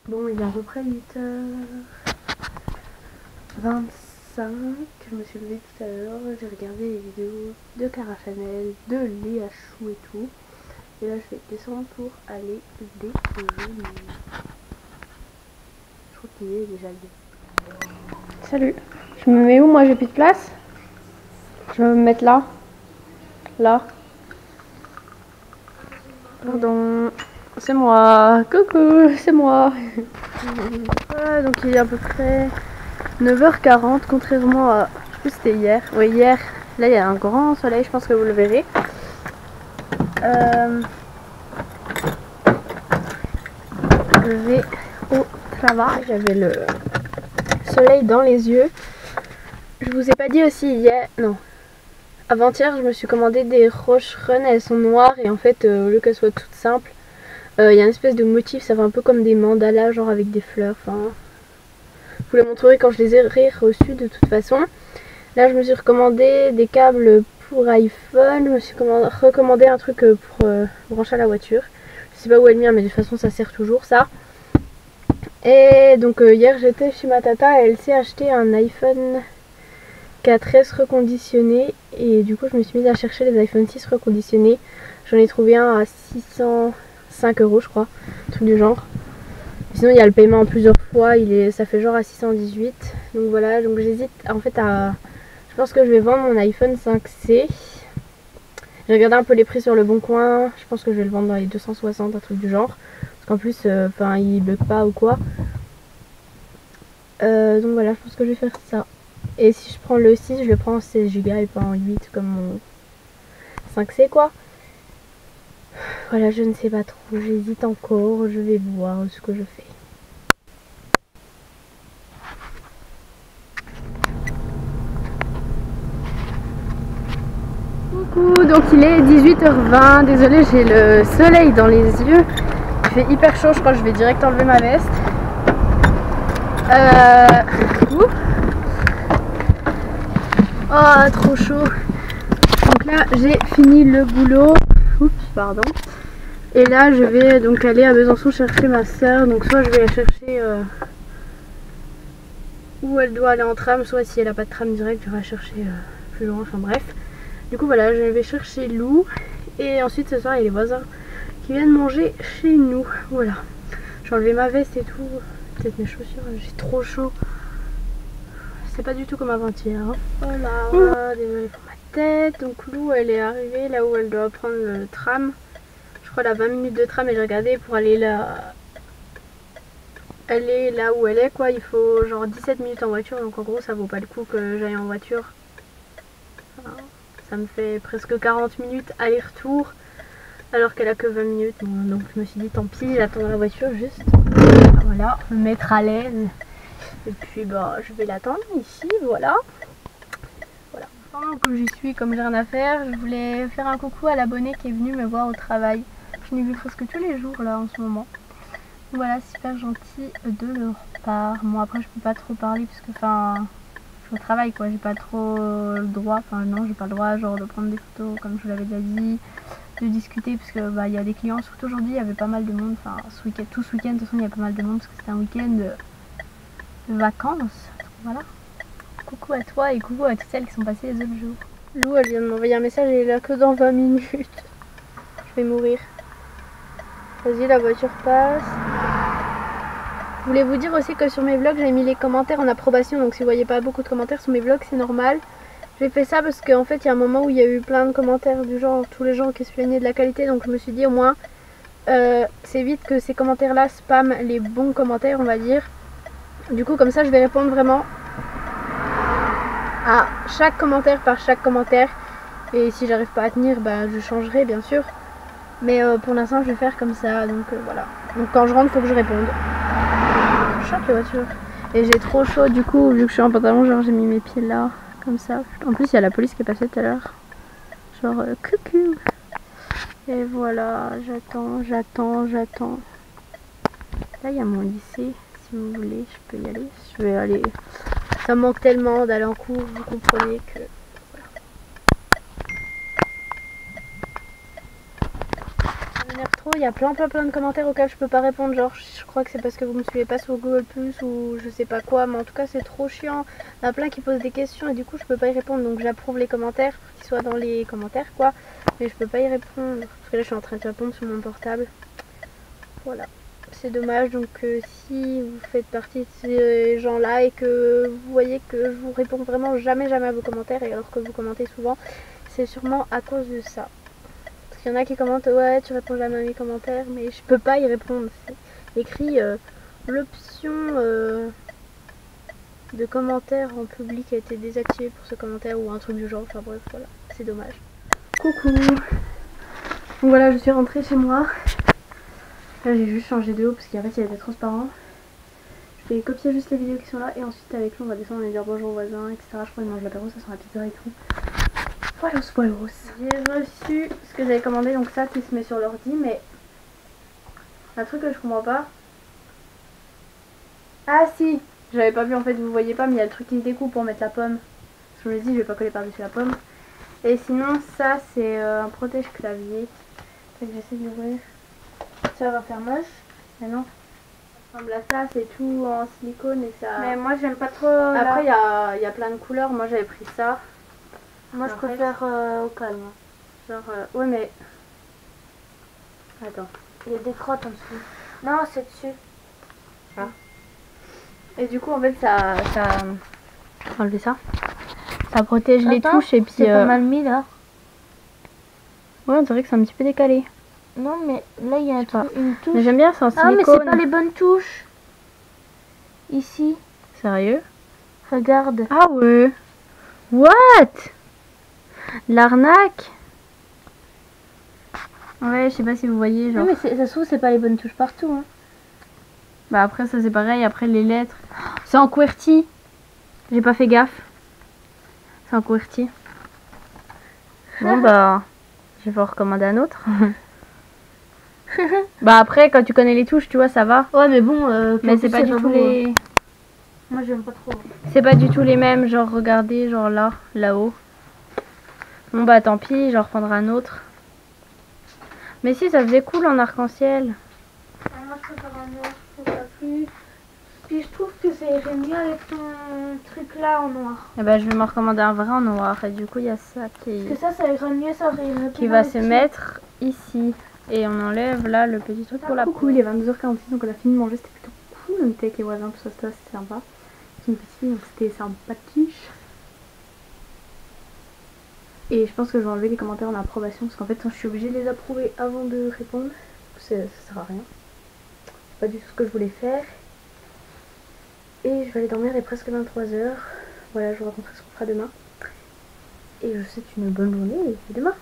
Bon, il est à peu près 8h25. Je me suis levée tout à l'heure. J'ai regardé les vidéos de Cara Chanel, de Léa Chou et tout. Et là, je vais descendre pour aller déjeuner. Je crois qu'il est déjà lié. Salut. Je me mets où? Moi, j'ai plus de place. Je vais me mettre là. Là. Pardon. C'est moi. Coucou, c'est moi. Voilà, donc il est à peu près 9h40, contrairement à... Je sais plus si c'était hier. Oui, hier. Là, il y a un grand soleil, je pense que vous le verrez. Je vais au travail. J'avais le soleil dans les yeux. Je vous ai pas dit aussi hier... Non. Avant-hier, je me suis commandé des Roche Run. Elles sont noires et en fait, au lieu qu'elles soient toutes simples, il y a une espèce de motif. Ça fait un peu comme des mandalas, genre avec des fleurs. Enfin... Je vous les montrerai quand je les aurai reçus de toute façon. Là, je me suis recommandé des câbles pour iPhone. Je me suis recommandé un truc pour brancher à la voiture. Je sais pas où est le mien, mais de toute façon, ça sert toujours ça. Et donc, hier, j'étais chez ma tata et elle s'est acheté un iPhone 4S reconditionné. Et du coup, je me suis mise à chercher les iPhone 6 reconditionnés. J'en ai trouvé un à 605 €, je crois. Un truc du genre. Sinon il y a le paiement en plusieurs fois, ça fait genre à 618. Donc voilà, donc j'hésite en fait à... Je pense que je vais vendre mon iPhone 5C. J'ai regardé un peu les prix sur le bon coin. Je pense que je vais le vendre dans les 260, un truc du genre. Parce qu'en plus, il bug pas ou quoi. Donc voilà, je pense que je vais faire ça. Et si je prends le 6, je le prends en 16 Go et pas en 8 comme mon 5C quoi. Voilà, je ne sais pas trop, j'hésite encore, je vais voir ce que je fais. Coucou, donc il est 18h20, désolée j'ai le soleil dans les yeux, il fait hyper chaud, je crois que je vais direct enlever ma veste. Oh, trop chaud. Donc là j'ai fini le boulot. Oups, pardon. Et là je vais donc aller à Besançon chercher ma soeur. Donc soit je vais la chercher où elle doit aller en tram, soit si elle n'a pas de tram direct, je vais la chercher plus loin, enfin bref. Du coup voilà, je vais chercher Lou. Et ensuite ce soir il y a les voisins qui viennent manger chez nous. Voilà. J'ai enlevé ma veste et tout. Peut-être mes chaussures, j'ai trop chaud. C'est pas du tout comme avant-hier. Hein. Voilà, désolée pour ma tête. Donc Lou elle est arrivée là où elle doit prendre le tram. Je crois elle a 20 minutes de tram et j'ai regardé pour aller là. Elle est là où elle est quoi, il faut genre 17 minutes en voiture. Donc en gros ça vaut pas le coup que j'aille en voiture. Enfin, ça me fait presque 40 minutes aller-retour. Alors qu'elle a que 20 minutes. Donc je me suis dit tant pis, j'attends dans la voiture juste. Voilà, me mettre à l'aise. Et puis bah je vais l'attendre ici, voilà. Voilà. Pendant que j'y suis, comme j'ai rien à faire, je voulais faire un coucou à l'abonné qui est venu me voir au travail. Je l'ai vu presque tous les jours là en ce moment. Voilà, super gentil de leur part. Bon après je peux pas trop parler parce que enfin je suis au travail quoi, j'ai pas trop le droit, enfin non j'ai pas le droit genre de prendre des photos comme je vous l'avais déjà dit, de discuter parce que bah il y a des clients, surtout aujourd'hui il y avait pas mal de monde, enfin ce week-end, tout ce week-end de toute façon il y a pas mal de monde parce que c'était un week-end de vacances. Donc, voilà. Coucou à toi et coucou à toutes celles qui sont passées les autres jours. Lou elle vient de m'envoyer un message et elle est là que dans 20 minutes. Je vais mourir. Vas-y la voiture passe. Je voulais vous dire aussi que sur mes vlogs j'ai mis les commentaires en approbation, donc si vous voyez pas beaucoup de commentaires sur mes vlogs c'est normal. J'ai fait ça parce qu'en fait il y a un moment où il y a eu plein de commentaires du genre tous les gens qui se plaignaient de la qualité, donc je me suis dit au moins c'est vite que ces commentaires là spam les bons commentaires on va dire. Du coup comme ça je vais répondre vraiment à chaque commentaire par chaque commentaire et si j'arrive pas à tenir bah je changerai bien sûr. Mais pour l'instant je vais faire comme ça, donc voilà. Donc quand je rentre faut que je réponde. Choque les voitures. Et j'ai trop chaud du coup, vu que je suis en pantalon, genre j'ai mis mes pieds là, comme ça. En plus il y a la police qui est passée tout à l'heure. Genre coucou. Et voilà, j'attends. Là il y a mon lycée, si vous voulez, je peux y aller. Je vais aller. Ça me manque tellement d'aller en cours, vous comprenez que... Ça m'énerve trop il y a plein de commentaires auxquels je peux pas répondre. Genre, je crois que c'est parce que vous me suivez pas sur Google Plus ou je sais pas quoi. Mais en tout cas, c'est trop chiant. Il y en a plein qui posent des questions et du coup, je peux pas y répondre. Donc, j'approuve les commentaires pour qu'ils soient dans les commentaires, quoi. Mais je peux pas y répondre parce que là, je suis en train de répondre sur mon portable. Voilà. C'est dommage. Donc, si vous faites partie de ces gens-là et que vous voyez que je vous réponds vraiment jamais à vos commentaires et alors que vous commentez souvent, c'est sûrement à cause de ça. Il y en a qui commentent ouais tu réponds jamais à mes commentaires mais je peux pas y répondre. C'est écrit l'option de commentaire en public a été désactivée pour ce commentaire ou un truc du genre. Enfin bref voilà, c'est dommage. Coucou. Donc voilà, je suis rentrée chez moi. Là j'ai juste changé de haut parce qu'en fait il y avait transparent. Je vais copier juste les vidéos qui sont là et ensuite avec lui on va descendre et dire bonjour aux voisins etc. Je crois qu'ils mangent l'apéro, ça sent la pizza et tout. Voilà, j'ai reçu ce que j'avais commandé, donc ça qui se met sur l'ordi, mais un truc que je comprends pas. Ah si, j'avais pas vu en fait, vous voyez pas, mais il y a le truc qui se découpe pour mettre la pomme. Je me dis, je vais pas coller par-dessus la pomme. Et sinon, ça c'est un protège-clavier. J'essaie d'ouvrir. Ça va faire moche, mais non. Ça ressemble à ça, c'est tout en silicone et ça. Mais moi j'aime pas trop. Après, il y a plein de couleurs, moi j'avais pris ça. Moi je préfère au calme. Genre, ouais mais... Attends. Il y a des crottes en dessous. Non, c'est dessus. Ah. Et du coup en fait ça... Enlever ça. Ça protège les touches et puis... C'est pas mal mis là. Ouais on dirait que c'est un petit peu décalé. Non mais là il y a une touche. Mais j'aime bien, c'est en silicone. Ah mais c'est pas les bonnes touches. Ici. Sérieux? Regarde. Ah ouais. What? L'arnaque. Ouais, je sais pas si vous voyez genre. Non mais ça se trouve c'est pas les bonnes touches partout hein. Bah après ça c'est pareil, après les lettres. C'est en QWERTY. J'ai pas fait gaffe. C'est en QWERTY. Bon bah je vais en recommander un autre. Bah après quand tu connais les touches tu vois ça va. Ouais mais bon mais c'est pas du tout les... Moi j'aime pas trop. C'est pas du tout les mêmes, genre regardez, genre là, là-haut. Bon bah tant pis, j'en reprendrai un autre. Mais si ça faisait cool en arc-en-ciel. Moi je préfère un noir, je trouve ça plus. Puis je trouve que ça irait mieux avec ton truc là en noir. Et bah je vais m'en recommander un vrai en noir. Et du coup il y a ça qui... Parce que ça irait mieux, ça irait qui va se mettre ici. Et on enlève là le petit truc pour la... Coucou, il est 22h46 donc on a fini de manger, c'était plutôt cool. On était avec les voisins, tout ça, c'était sympa. C'est une petite fille donc c'était sympathique. Et je pense que je vais enlever les commentaires en approbation parce qu'en fait je suis obligée de les approuver avant de répondre. Ça sert à rien. C'est pas du tout ce que je voulais faire. Et je vais aller dormir, il est presque 23h. Voilà, je vous raconterai ce qu'on fera demain. Et je vous souhaite une bonne journée et à demain.